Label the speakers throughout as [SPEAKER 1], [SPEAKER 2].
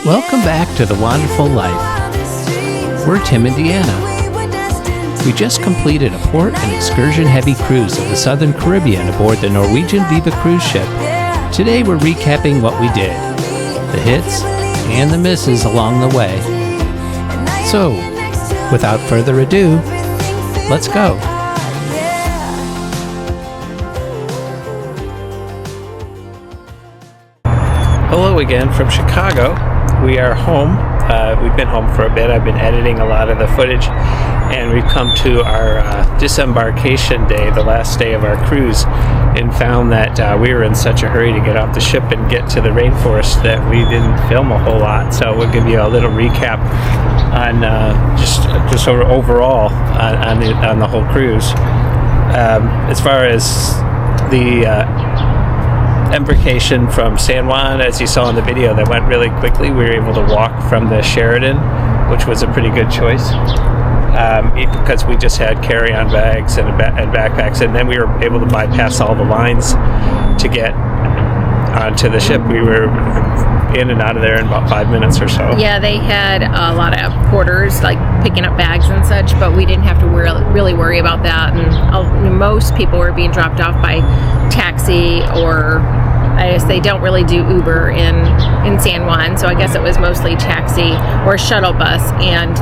[SPEAKER 1] Welcome back to The Wonderful Life. We're Tim and Deanna. We just completed a port and excursion-heavy cruise of the Southern Caribbean aboard the Norwegian Viva cruise ship. Today we're recapping what we did, the hits and the misses along the way. So, without further ado, let's go. Hello again from Chicago. We are home. We've been home for a bit. I've been editing a lot of the footage, and we've come to our disembarkation day, the last day of our cruise, and found that we were in such a hurry to get off the ship and get to the rainforest that we didn't film a whole lot. So we'll give you a little recap on just overall on the whole cruise. As far as the Embarkation from San Juan, as you saw in the video, that went really quickly. We were able to walk from the Sheraton, which was a pretty good choice, because we just had carry-on bags and backpacks, and then we were able to bypass all the lines to get onto the ship. We were in and out of there in about 5 minutes or so.
[SPEAKER 2] Yeah, they had a lot of porters like picking up bags and such, but we didn't have to really worry about that. And most people were being dropped off by taxi, or I guess they don't really do Uber in San Juan, so I guess it was mostly taxi or shuttle bus. And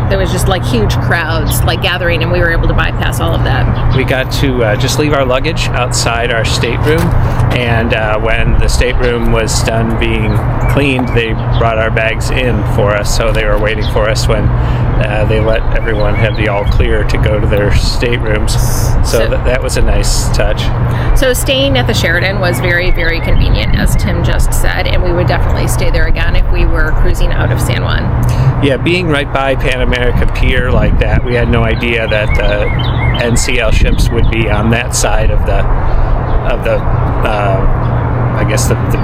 [SPEAKER 2] there was just like huge crowds like gathering, and we were able to bypass all of that.
[SPEAKER 1] We got to just leave our luggage outside our stateroom, and when the stateroom was done being cleaned, they brought our bags in for us. So they were waiting for us when they let everyone have the all clear to go to their staterooms. So that was a nice touch.
[SPEAKER 2] So staying at the Sheraton was very, very convenient, as Tim just said, and we would definitely stay there again if we were cruising out of San Juan.
[SPEAKER 1] Yeah, being right by Pan America Pier like that, we had no idea that the NCL ships would be on that side of the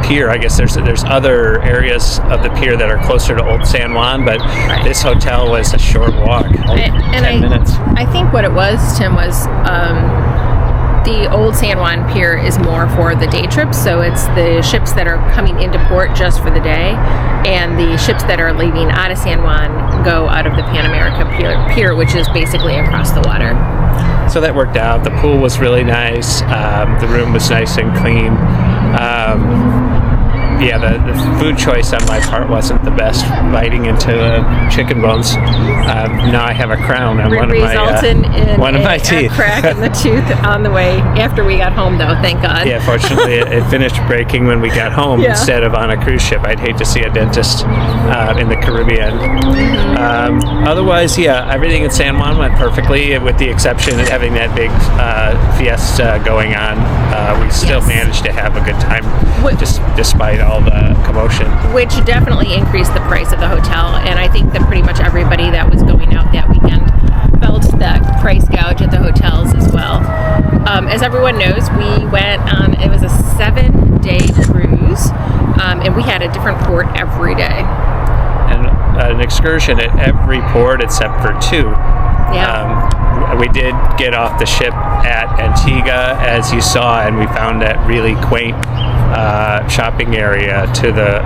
[SPEAKER 1] pier. I guess there's other areas of the pier that are closer to Old San Juan, but right. This hotel was a short walk, 10 minutes.
[SPEAKER 2] I think what it was, Tim, was the Old San Juan Pier is more for the day trips, so it's the ships that are coming into port just for the day, and the ships that are leaving out of San Juan go out of the Pan America Pier, which is basically across the water.
[SPEAKER 1] So that worked out. The pool was really nice. The room was nice and clean. The food choice on my part wasn't the best, biting into chicken bones. Now I have a crown on one of my teeth.
[SPEAKER 2] A crack in the tooth on the way after we got home, though, thank God.
[SPEAKER 1] Yeah, fortunately it finished breaking when we got home instead of on a cruise ship. I'd hate to see a dentist in the Caribbean. Otherwise, everything in San Juan went perfectly, with the exception of having that big fiesta going on. We still managed to have a good time, despite all the commotion.
[SPEAKER 2] Which definitely increased the price of the hotel, and I think that pretty much everybody that was going out that weekend felt that price gouge at the hotels as well. As everyone knows, we went on, it was a 7-day cruise, and we had a different port every day.
[SPEAKER 1] And an excursion at every port except for 2.
[SPEAKER 2] Yeah.
[SPEAKER 1] We did get off the ship at Antiga, as you saw, and we found that really quaint shopping area to the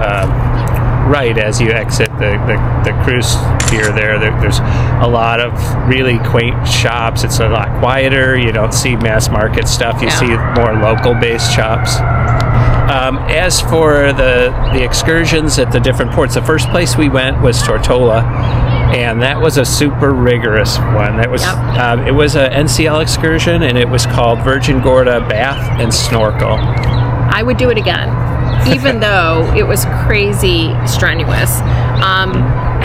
[SPEAKER 1] right as you exit the cruise pier there. There's a lot of really quaint shops. It's a lot quieter. You don't see mass market stuff. You see more local-based shops. As for the excursions at the different ports, the first place we went was Tortola, and that was a super rigorous one. That was it was a NCL excursion, and it was called Virgin Gorda Bath and Snorkel.
[SPEAKER 2] I would do it again, even though it was crazy strenuous.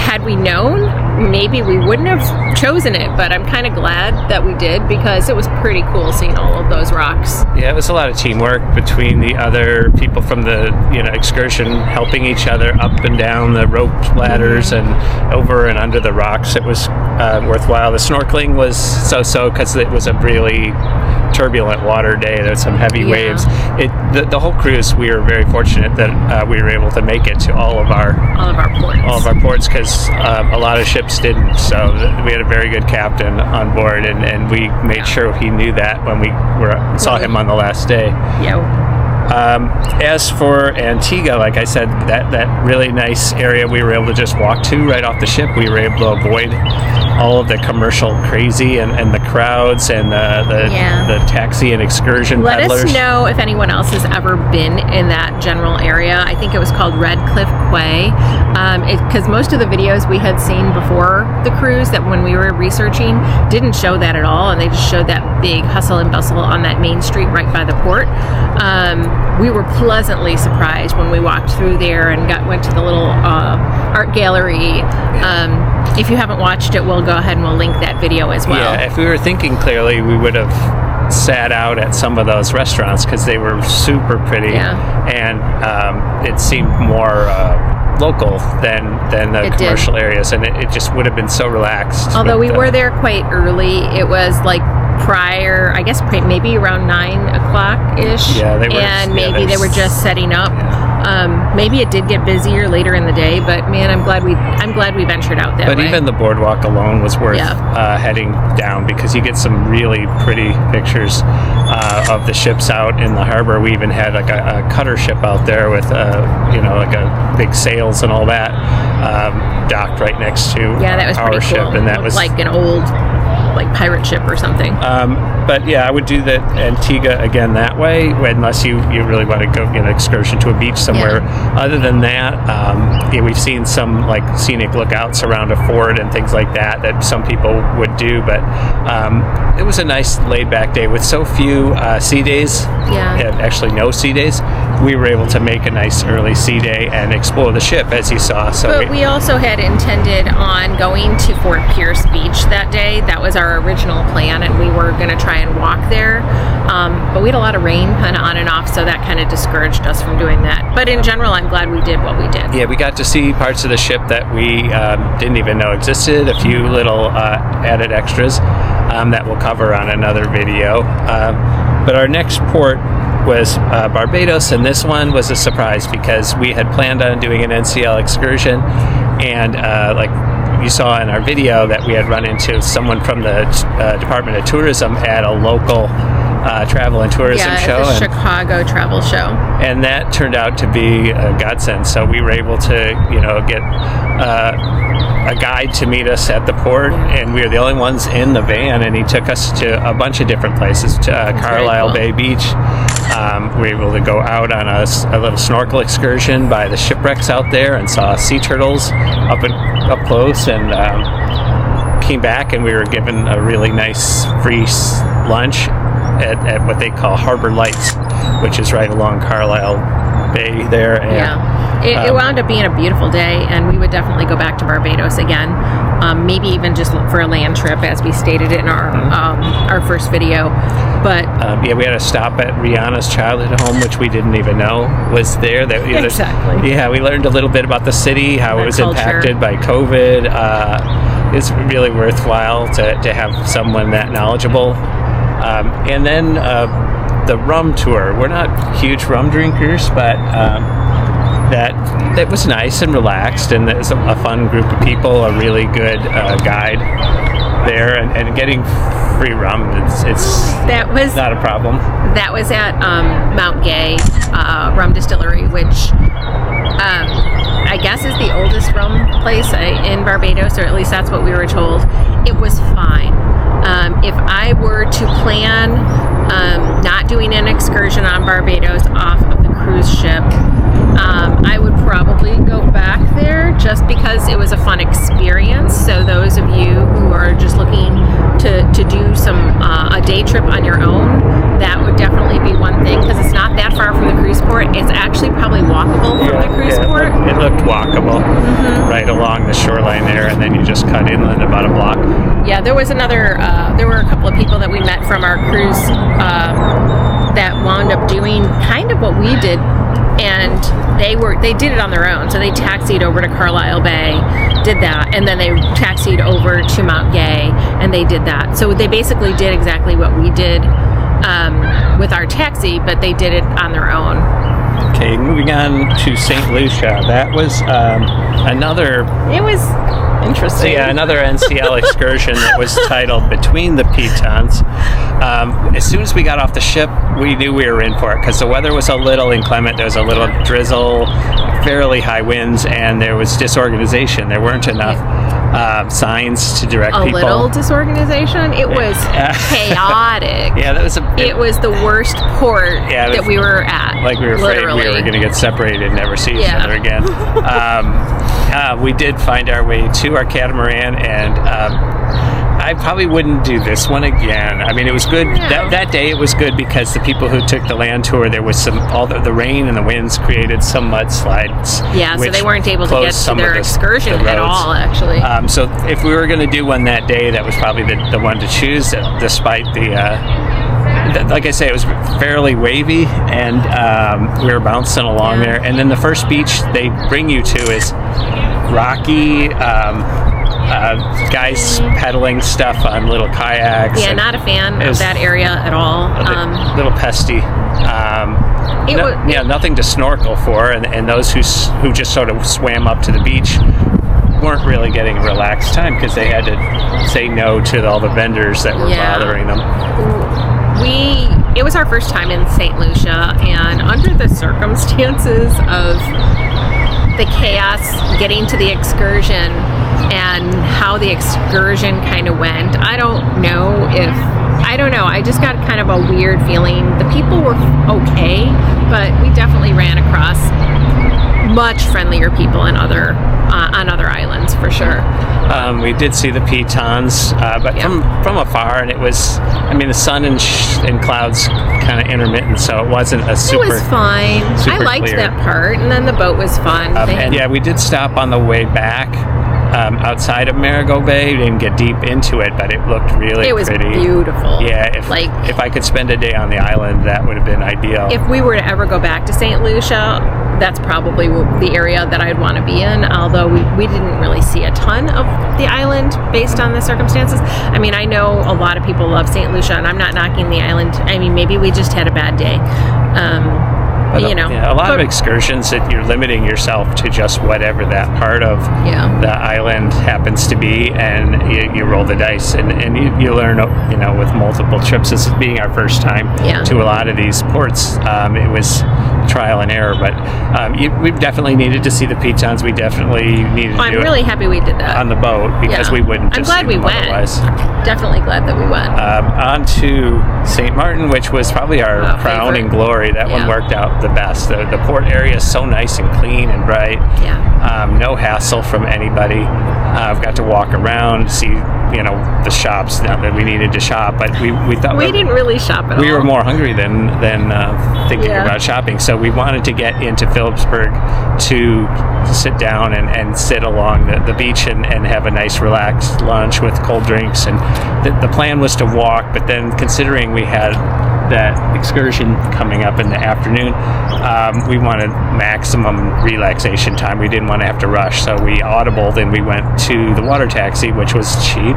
[SPEAKER 2] Had we known, maybe we wouldn't have chosen it, but I'm kind of glad that we did, because it was pretty cool seeing all of those rocks.
[SPEAKER 1] Yeah, it was a lot of teamwork between the other people from the excursion, helping each other up and down the rope ladders and over and under the rocks. It was worthwhile. The snorkeling was so-so because it was a really turbulent water day. There were some heavy waves. The whole cruise, we were very fortunate that we were able to make it to all of our ports, because a lot of ships didn't. So we had a very good captain on board, and we made sure he knew that when we saw him on the last day.
[SPEAKER 2] Yeah.
[SPEAKER 1] As for Antiga, like I said, that really nice area we were able to just walk to right off the ship. We were able to avoid all of the commercial crazy and the crowds and the taxi and excursion
[SPEAKER 2] Let
[SPEAKER 1] peddlers.
[SPEAKER 2] us know if anyone else has ever been in that general area. I think it was called Red Cliff Quay, because most of the videos we had seen before the cruise that when we were researching didn't show that at all, and they just showed that big hustle and bustle on that main street right by the port. We were pleasantly surprised when we walked through there and went to the little art gallery. If you haven't watched it, we'll go ahead and we'll link that video as well.
[SPEAKER 1] Yeah, if we were thinking clearly, we would have sat out at some of those restaurants because they were super pretty, and it seemed more local than the commercial areas, and it just would have been so relaxed.
[SPEAKER 2] Although we were there quite early, it was like prior, I guess maybe around 9 o'clock-ish.
[SPEAKER 1] Yeah, they were,
[SPEAKER 2] and maybe they were just setting up. Maybe it did get busier later in the day, but man, I'm glad we ventured out that way.
[SPEAKER 1] But even the boardwalk alone was worth heading down, because you get some really pretty pictures of the ships out in the harbor. We even had like a cutter ship out there with like a big sails and all that, docked right next to
[SPEAKER 2] that was
[SPEAKER 1] our
[SPEAKER 2] pretty
[SPEAKER 1] ship,
[SPEAKER 2] cool.
[SPEAKER 1] and that was
[SPEAKER 2] like an old pirate ship or something.
[SPEAKER 1] But yeah, I would do the Antiga again that way, unless you really want to go an excursion to a beach somewhere. Other than that, we've seen some like scenic lookouts around a fort and things like that some people would do. But it was a nice laid-back day with so few sea days. Actually no sea days. We were able to make a nice early sea day and explore the ship, as you saw. So
[SPEAKER 2] but we also had intended on going to Fort Pierce Beach that day. That was our original plan, and we were going to try and walk there. But we had a lot of rain kind of on and off, so that kind of discouraged us from doing that. But in general, I'm glad we did what we did. Yeah,
[SPEAKER 1] we got to see parts of the ship that we didn't even know existed, a few little added extras that we'll cover on another video. But our next port was Barbados, and this one was a surprise because we had planned on doing an NCL excursion, and like you saw in our video that we had run into someone from the Department of Tourism at a local travel and tourism show.
[SPEAKER 2] The Chicago travel show.
[SPEAKER 1] And that turned out to be a godsend. So we were able to, get a guide to meet us at the port, and we were the only ones in the van, and he took us to a bunch of different places, to Carlisle Bay Beach. We were able to go out on a little snorkel excursion by the shipwrecks out there and saw sea turtles up close, and came back, and we were given a really nice free lunch at what they call Harbor Lights, which is right along Carlisle Bay there. And,
[SPEAKER 2] it wound up being a beautiful day, and we would definitely go back to Barbados again. Maybe even just for a land trip, as we stated in our first video. But
[SPEAKER 1] we had a stop at Rihanna's childhood home, which we didn't even know was there.
[SPEAKER 2] Exactly.
[SPEAKER 1] We learned a little bit about the city, how it was impacted by COVID. It's really worthwhile to have someone that knowledgeable. And then the rum tour. We're not huge rum drinkers, but that was nice and relaxed, and it was a fun group of people, a really good guide there, and getting free rum, it's not a problem.
[SPEAKER 2] That was at Mount Gay Rum Distillery, which I guess is the oldest rum place in Barbados, or at least that's what we were told. It was fine. If I were to plan not doing an excursion on Barbados off of the cruise ship, I would probably go back there just because it was a fun experience. So those of you who are just looking to do a day trip on your own, that would definitely be one thing, because it's not that far from the cruise port. It's actually probably walkable from the cruise port.
[SPEAKER 1] It looked walkable right along the shoreline there, and then you just cut inland about a block.
[SPEAKER 2] Yeah, there was there were a couple of people that we met from our cruise that wound up doing kind of what we did, and they did it on their own. So they taxied over to Carlisle Bay, did that, and then they taxied over to Mount Gay, and they did that. So they basically did exactly what we did with our taxi, but they did it on their own.
[SPEAKER 1] Okay, moving on to St. Lucia. That was another...
[SPEAKER 2] It was interesting.
[SPEAKER 1] Yeah, another NCL excursion that was titled Between the Pitons. As soon as we got off the ship, we knew we were in for it because the weather was a little inclement. There was a little drizzle, fairly high winds, and there was disorganization. There weren't enough signs to direct people.
[SPEAKER 2] A little disorganization? It was chaotic.
[SPEAKER 1] Yeah, that was
[SPEAKER 2] it was the worst port that we were at.
[SPEAKER 1] Like we were afraid we were going to get separated and never see each other again. We did find our way to our catamaran, and I probably wouldn't do this one again. I mean, it was good. That day it was good because the people who took the land tour, there was all the rain and the winds created some mudslides.
[SPEAKER 2] Yeah, so they weren't able to get to their excursion at all, actually.
[SPEAKER 1] So if we were going to do one that day, that was probably the one to choose, despite like I say, it was fairly wavy, and we were bouncing along there. And then the first beach they bring you to is rocky, guys pedaling stuff on little kayaks.
[SPEAKER 2] Yeah, not a fan of that area at all.
[SPEAKER 1] A little pesty. Nothing to snorkel for, and those who just sort of swam up to the beach weren't really getting a relaxed time because they had to say no to all the vendors that were bothering them.
[SPEAKER 2] It was our first time in St. Lucia, and under the circumstances of the chaos getting to the excursion and how the excursion kind of went, I don't know. I just got kind of a weird feeling. The people were okay, but we definitely ran across much friendlier people on other islands for sure.
[SPEAKER 1] We did see the pitons, but from afar, and it was, the sun and clouds kind of intermittent, so it wasn't a super. It
[SPEAKER 2] was fine. I liked
[SPEAKER 1] clear.
[SPEAKER 2] That part, and then the boat was fun.
[SPEAKER 1] We did stop on the way back outside of Marigot Bay. We didn't get deep into it, but it looked really pretty.
[SPEAKER 2] It was beautiful.
[SPEAKER 1] Yeah, if I could spend a day on the island, that would have been ideal.
[SPEAKER 2] If we were to ever go back to St. Lucia, that's probably the area that I'd want to be in, although we didn't really see a ton of the island based on the circumstances. I know a lot of people love St. Lucia, and I'm not knocking the island. Maybe we just had a bad day.
[SPEAKER 1] A lot of excursions that you're limiting yourself to just whatever that part of the island happens to be, and you roll the dice, and you learn, with multiple trips. This is being our first time to a lot of these ports. It was trial and error, but we definitely needed to see the pitons. We definitely needed to do it.
[SPEAKER 2] I'm really happy we did that
[SPEAKER 1] on the boat because we wouldn't just
[SPEAKER 2] I'm glad we went.
[SPEAKER 1] Otherwise.
[SPEAKER 2] Definitely glad that we went.
[SPEAKER 1] On to St. Maarten, which was probably our crowning glory. That one worked out the best. The port area is so nice and clean and bright. No hassle from anybody. I've got to walk around, see the shops that we needed to shop, but we thought
[SPEAKER 2] we didn't really shop at all.
[SPEAKER 1] We were more hungry than thinking about shopping, so we wanted to get into Phillipsburg to sit down and sit along the beach and have a nice relaxed lunch with cold drinks. And the plan was to walk, but then considering we had that excursion coming up in the afternoon, we wanted maximum relaxation time. We didn't want to have to rush, so we audibled and we went to the water taxi, which was cheap.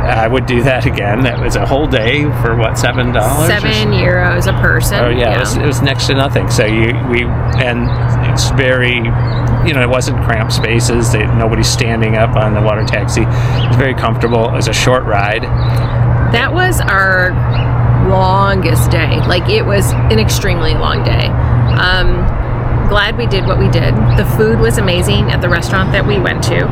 [SPEAKER 1] I would do that again. That was a whole day for what, $7?
[SPEAKER 2] €7 a person.
[SPEAKER 1] Oh yeah. It was next to nothing. So and it's very, it wasn't cramped spaces. Nobody's standing up on the water taxi. It was very comfortable. It was a short ride.
[SPEAKER 2] That was our longest day. It was an extremely long day. Glad we did what we did. The food was amazing at the restaurant that we went to,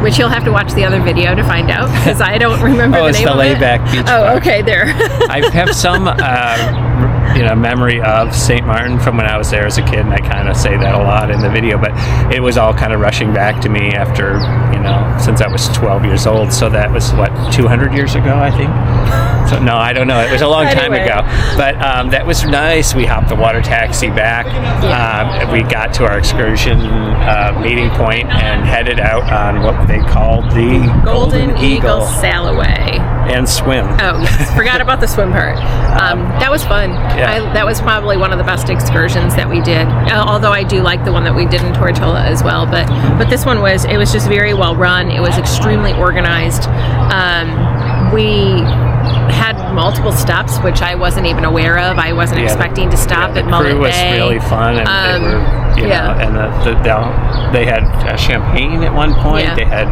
[SPEAKER 2] which you'll have to watch the other video to find out because I don't remember the name of it.
[SPEAKER 1] Oh, it's the Layback Beach Bar.
[SPEAKER 2] Oh, okay, there.
[SPEAKER 1] I have some memory of St. Maarten from when I was there as a kid, and I kind of say that a lot in the video, but it was all kind of rushing back to me after, since I was 12 years old, so that was, 200 years ago, I think? So, no, I don't know. It was a long time ago, but that was nice. We hopped the water taxi back. We got to our excursion meeting point and headed out on what they called the
[SPEAKER 2] Golden Eagle Sail Away.
[SPEAKER 1] And swim.
[SPEAKER 2] Oh, yes. Forgot about the swim part. That was fun. That was probably one of the best excursions that we did. Although I do like the one that we did in Tortola as well. But this one was just very well run. It was extremely organized. We had multiple stops, which I wasn't even aware of. I wasn't expecting to stop at Mullet Bay.
[SPEAKER 1] The crew was really fun, and they were, and they had champagne at one point. They had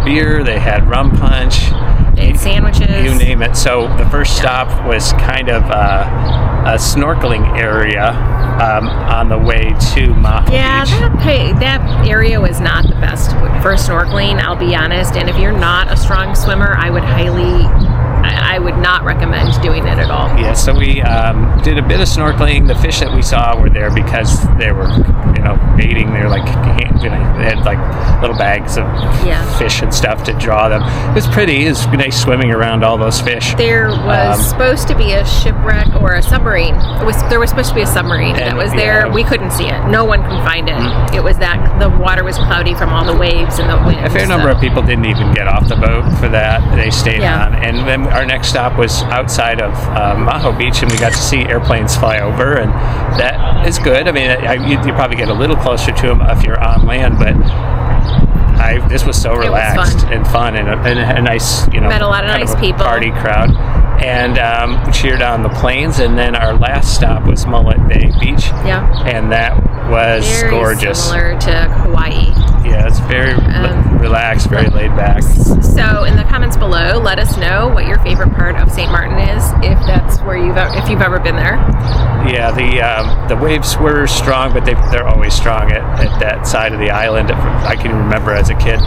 [SPEAKER 1] beer. They had rum punch.
[SPEAKER 2] ate sandwiches.
[SPEAKER 1] You name it. So the first stop was kind of a snorkeling area on the way to Maho
[SPEAKER 2] Yeah,
[SPEAKER 1] Beach.
[SPEAKER 2] that area was not the best for snorkeling, I'll be honest. And if you're not a strong swimmer, I would not recommend doing it at all.
[SPEAKER 1] Yeah, so we did a bit of snorkeling. The fish that we saw were there because they were, baiting. They were like, they had like little bags of fish and stuff to draw them. It was pretty. It was nice swimming around all those fish.
[SPEAKER 2] There was supposed to be a shipwreck or a submarine. There was supposed to be a submarine that was there.
[SPEAKER 1] Yeah.
[SPEAKER 2] We couldn't see it. No one could find it. It was that the water was cloudy from all the waves and the wind.
[SPEAKER 1] A fair number of people didn't even get off the boat for that. They stayed on. And then our next stop was outside of Maho Beach, and we got to see airplanes fly over, and that is good. I mean, you probably get a little closer to them if you're on land, but this was so relaxed and fun, and a nice,
[SPEAKER 2] met a lot of nice people,
[SPEAKER 1] party crowd, and we cheered on the planes. And then our last stop was Mullet Bay Beach, and that was
[SPEAKER 2] very
[SPEAKER 1] gorgeous,
[SPEAKER 2] similar to Hawaii.
[SPEAKER 1] Yeah, it's very relaxed, very laid back.
[SPEAKER 2] So in the comments below, let us know what your favorite part of St. Maarten is, if that's where if you've ever been there.
[SPEAKER 1] Yeah, the waves were strong, but they're always strong at that side of the island. I can remember as a kid.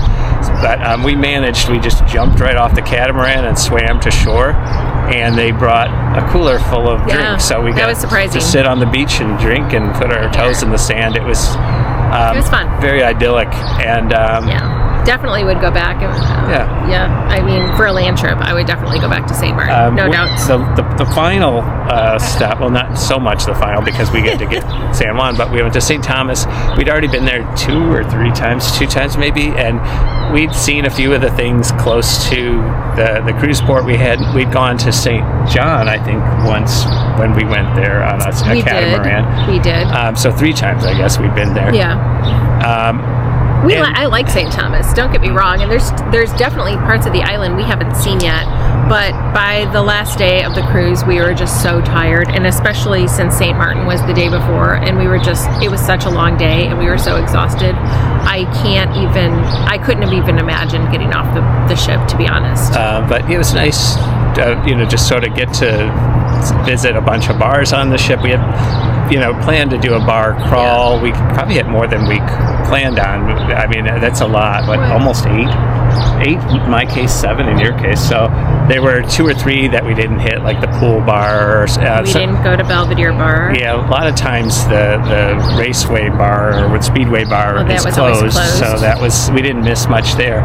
[SPEAKER 1] But we just jumped right off the catamaran and swam to shore, and they brought a cooler full of drinks. So we got to sit on the beach and drink and put our toes in the sand. It was fun. Very idyllic, and
[SPEAKER 2] definitely would go back. I mean, for a land trip, I would definitely go back to St. Maarten. No doubt.
[SPEAKER 1] So the final stop, well, not so much the final because we get to get San Juan, but we went to St. Thomas. We'd already been there two times maybe, and we'd seen a few of the things close to the cruise port. We'd gone to St. John, I think, once when we went there on a catamaran.
[SPEAKER 2] We did.
[SPEAKER 1] So 3 times, I guess, we'd been there.
[SPEAKER 2] Yeah. I like St. Thomas, don't get me wrong, and there's definitely parts of the island we haven't seen yet, but by the last day of the cruise we were just so tired, and especially since St. Maarten was the day before, and it was such a long day and we were so exhausted. I couldn't have even imagined getting off the ship, to be honest.
[SPEAKER 1] But it was nice, just sort of get to visit a bunch of bars on the ship. We had planned to do a bar crawl. We probably had more than we planned on. I mean, that's a lot, but almost 8 in my case, 7 in your case. So there were 2 or 3 that we didn't hit, like the pool bar.
[SPEAKER 2] We didn't go to Belvedere Bar.
[SPEAKER 1] Yeah, a lot of times the Raceway Bar or Speedway Bar is closed, so we didn't miss much there.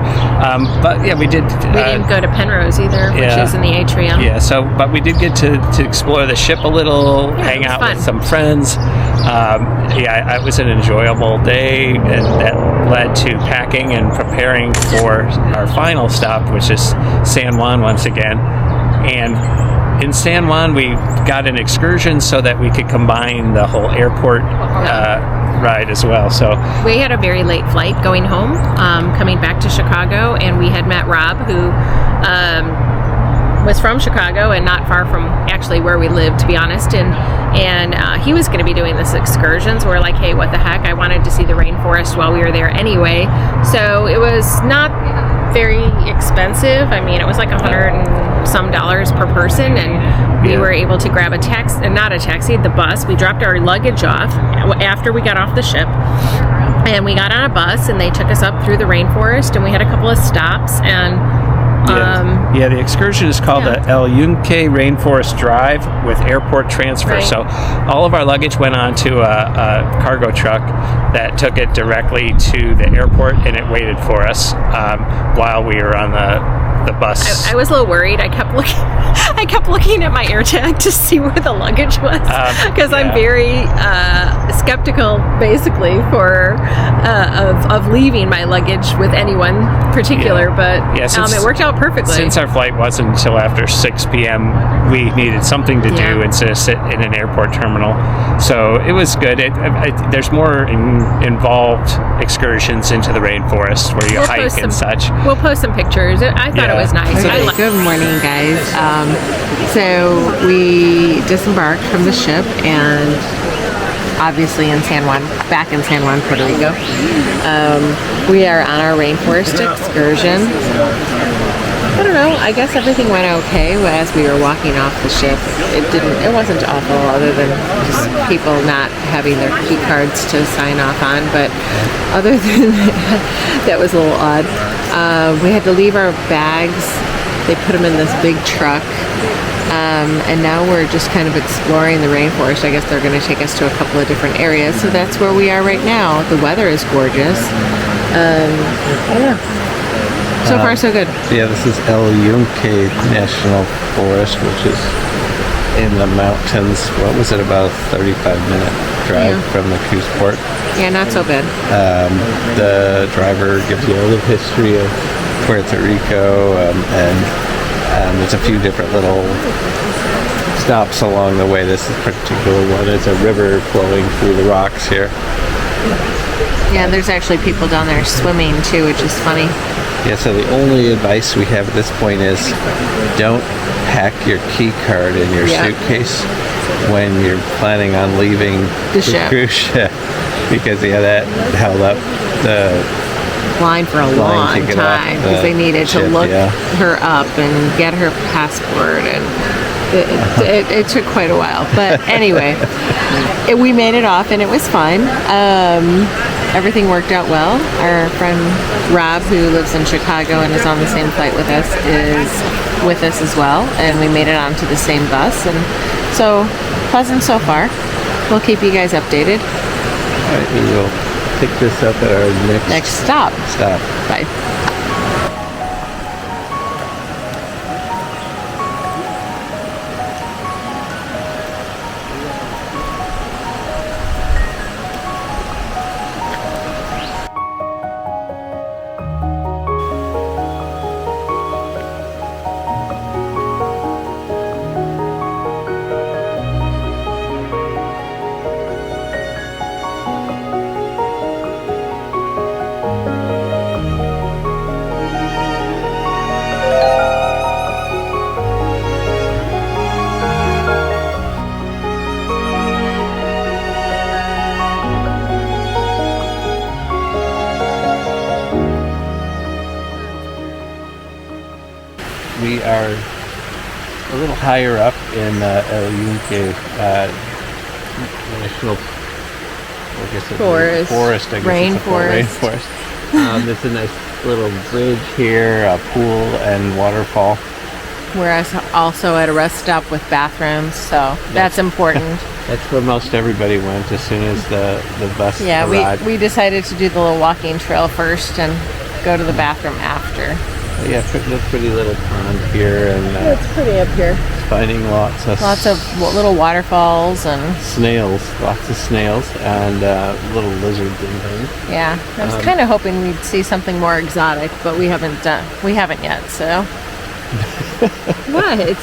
[SPEAKER 1] But yeah, we did.
[SPEAKER 2] We didn't go to Penrose either, which is in the atrium.
[SPEAKER 1] Yeah, but we did get to explore the ship a little, hang out with some friends. It was an enjoyable day, and that led to packing and preparing for our final stop, which is San Juan once again. And in San Juan, we got an excursion so that we could combine the whole airport ride as well. So
[SPEAKER 2] we had a very late flight going home, coming back to Chicago, and we had met Rob, who was from Chicago and not far from actually where we lived, to be honest, and he was going to be doing this excursion, so we're like, hey, what the heck, I wanted to see the rainforest while we were there anyway. So it was not very expensive. I mean, it was like $100 and some per person, and we were able to grab the bus. We dropped our luggage off after we got off the ship, and we got on a bus, and they took us up through the rainforest, and we had a couple of stops, and
[SPEAKER 1] the excursion is called the El Yunque Rainforest Drive with airport transfer. Right. So all of our luggage went onto a cargo truck that took it directly to the airport, and it waited for us while we were on the bus.
[SPEAKER 2] I was a little worried. I kept looking at my AirTag to see where the luggage was, because I'm very skeptical, basically, of leaving my luggage with anyone particular. But it worked out perfectly.
[SPEAKER 1] Since our flight wasn't until after 6 p.m., we needed something to do instead of sit in an airport terminal. So it was good. There's more involved excursions into the rainforest where you hike and such.
[SPEAKER 2] We'll post some pictures. I thought it was nice.
[SPEAKER 3] Okay, good morning, guys. So we disembarked from the ship, and obviously back in San Juan, Puerto Rico. We are on our rainforest excursion. I don't know. I guess everything went okay as we were walking off the ship. It wasn't awful, other than just people not having their key cards to sign off on. But other than that was a little odd. We had to leave our bags. They put them in this big truck. And now we're just kind of exploring the rainforest. I guess they're going to take us to a couple of different areas. So that's where we are right now. The weather is gorgeous. I don't know. So far, so good.
[SPEAKER 4] Yeah, this is El Yunque National Forest, which is in the mountains. What was it, about a 35-minute drive from the cruise port?
[SPEAKER 3] Yeah, not so bad.
[SPEAKER 4] The driver gives you all the history of Puerto Rico, and there's a few different little stops along the way. This particular one is a river flowing through the rocks here.
[SPEAKER 3] Yeah, there's actually people down there swimming too, which is funny.
[SPEAKER 4] Yeah, so the only advice we have at this point is don't pack your key card in your suitcase when you're planning on leaving the cruise ship, because that held up the
[SPEAKER 3] line for a long time because they needed to look her up and get her passport, and it took quite a while. But anyway, we made it off and it was fun. Everything worked out well. Our friend Rob, who lives in Chicago and is on the same flight with us, is with us as well, and we made it onto the same bus, and so pleasant so far. We'll keep you guys updated.
[SPEAKER 4] All right, we will pick this up at our next
[SPEAKER 3] stop. Bye.
[SPEAKER 4] We are a little higher up in El Yunque National Forest. I guess rainforest. There's a nice little bridge here, a pool and waterfall.
[SPEAKER 3] We're also at a rest stop with bathrooms, so that's important.
[SPEAKER 4] That's where most everybody went as soon as the bus arrived.
[SPEAKER 3] We decided to do the little walking trail first and go to the bathroom after.
[SPEAKER 4] Yeah, the pretty little pond here, and
[SPEAKER 3] it's pretty up here.
[SPEAKER 4] Finding lots of
[SPEAKER 3] little waterfalls and
[SPEAKER 4] lots of snails, and little lizards and things.
[SPEAKER 3] Yeah, I was kind of hoping we'd see something more exotic, but we haven't yet. So what?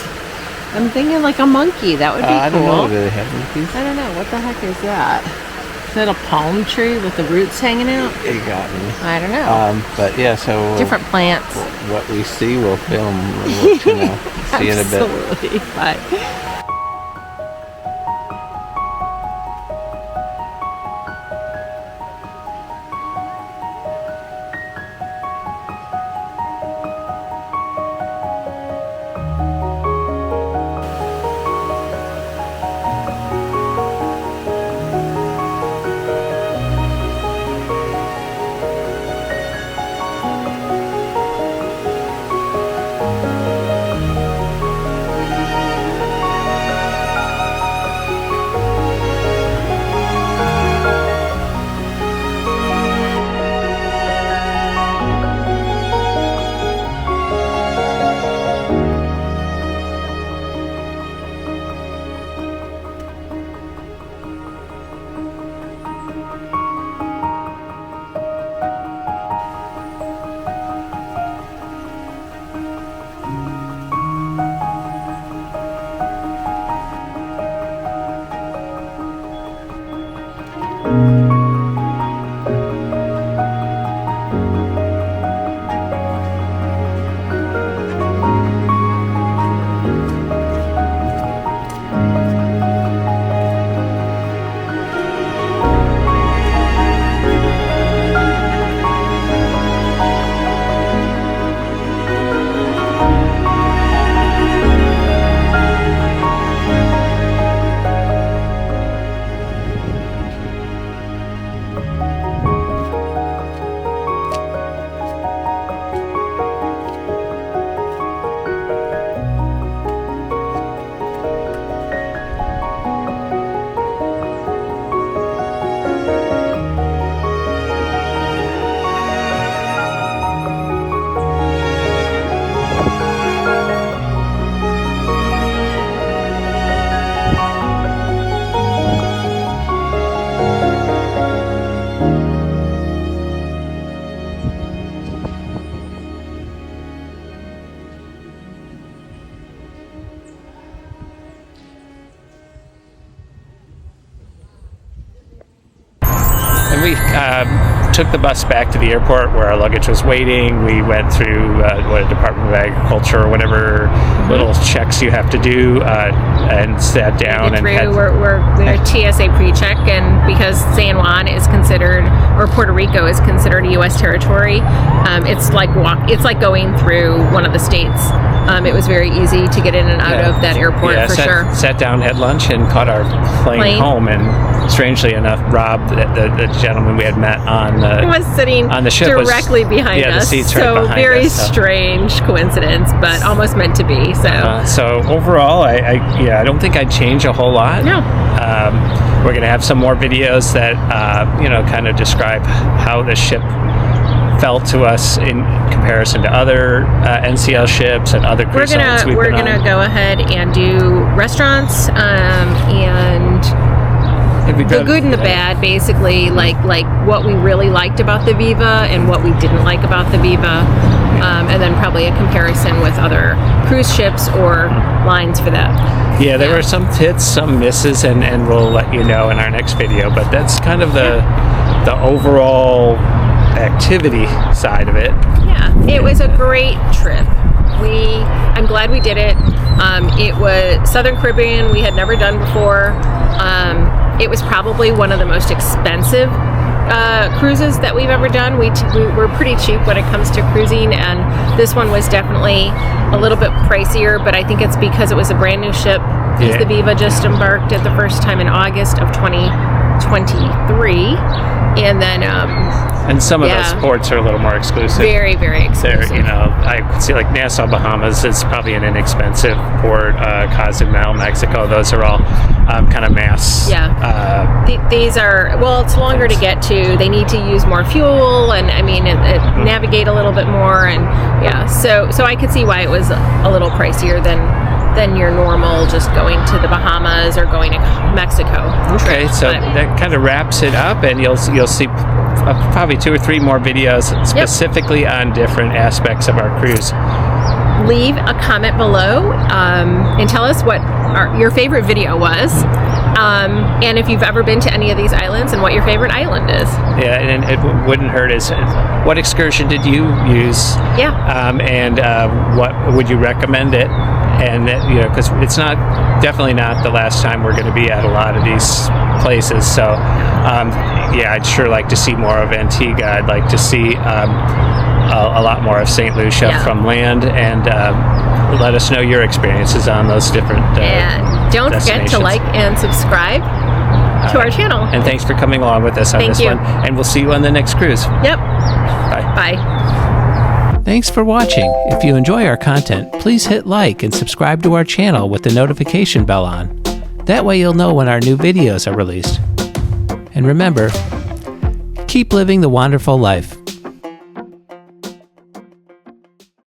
[SPEAKER 3] I'm thinking like a monkey. That would be cool.
[SPEAKER 4] I don't know. Do they have monkeys?
[SPEAKER 3] I don't know. What the heck is that? Is that a palm tree with the roots hanging out?
[SPEAKER 4] You got me.
[SPEAKER 3] I don't know.
[SPEAKER 4] But yeah, so
[SPEAKER 3] different plants.
[SPEAKER 4] What we see, we'll film. We'll let you know. See you in a bit.
[SPEAKER 3] Absolutely. Bye.
[SPEAKER 1] And we took the bus back to the airport where our luggage was waiting. We went through what Department of Agriculture or whatever little checks you have to do, and sat down and had,
[SPEAKER 2] we're TSA pre-check, and because San Juan is considered, or Puerto Rico is considered a U.S. territory, it's like going through one of the states. It was very easy to get in and out of that airport sure.
[SPEAKER 1] Sat down, had lunch, and caught our plane home. And strangely enough, Rob, the gentleman we had met on
[SPEAKER 2] was sitting
[SPEAKER 1] on the ship
[SPEAKER 2] directly behind us.
[SPEAKER 1] The seats
[SPEAKER 2] so
[SPEAKER 1] right behind
[SPEAKER 2] very
[SPEAKER 1] us,
[SPEAKER 2] strange coincidence, but almost meant to be.
[SPEAKER 1] So overall, I don't think I'd change a whole lot.
[SPEAKER 2] No.
[SPEAKER 1] We're going to have some more videos that kind of describe how the ship felt to us in comparison to other NCL ships and other cruise lines we've been on.
[SPEAKER 2] We're gonna go ahead and do restaurants and the good and the bad, basically, like what we really liked about the Viva and what we didn't like about the Viva, and then probably a comparison with other cruise ships or lines for that.
[SPEAKER 1] Yeah, there were some hits, some misses, and we'll let you know in our next video. But that's kind of the overall activity side of it.
[SPEAKER 2] Yeah, it was a great trip. I'm glad we did it. It was Southern Caribbean. We had never done before. It was probably one of the most expensive cruises that we've ever done. We're pretty cheap when it comes to cruising, and this one was definitely a little bit pricier, but I think it's because it was a brand new ship. Yeah. The Viva just embarked at the first time in August of 2023, and then
[SPEAKER 1] and some of those ports are a little more exclusive.
[SPEAKER 2] Very, very exclusive.
[SPEAKER 1] I could see like Nassau, Bahamas is probably an inexpensive port. Cozumel, Mexico, those are all kind of mass.
[SPEAKER 2] Yeah. These are, it's longer to get to. They need to use more fuel, and navigate a little bit more, and so I could see why it was a little pricier than your normal just going to the Bahamas or going to Mexico.
[SPEAKER 1] Okay, so that kind of wraps it up, and you'll see probably 2 or 3 more videos specifically on different aspects of our cruise.
[SPEAKER 2] Leave a comment below and tell us what your favorite video was, and if you've ever been to any of these islands and what your favorite island is.
[SPEAKER 1] Yeah, and it wouldn't hurt is what excursion did you use?
[SPEAKER 2] Yeah.
[SPEAKER 1] And what would you recommend it? And because it's definitely not the last time we're going to be at a lot of these places. So, I'd sure like to see more of Antiga. I'd like to see a lot more of St. Lucia from land, and let us know your experiences on those different
[SPEAKER 2] and don't forget to like and subscribe to our channel.
[SPEAKER 1] And thanks for coming along with us on this one. And we'll see you on the next cruise.
[SPEAKER 2] Yep.
[SPEAKER 1] Bye. Thanks for watching. If you enjoy our content, please hit like and subscribe to our channel with the notification bell on. That way you'll know when our new videos are released. And remember, keep living the wonderful life.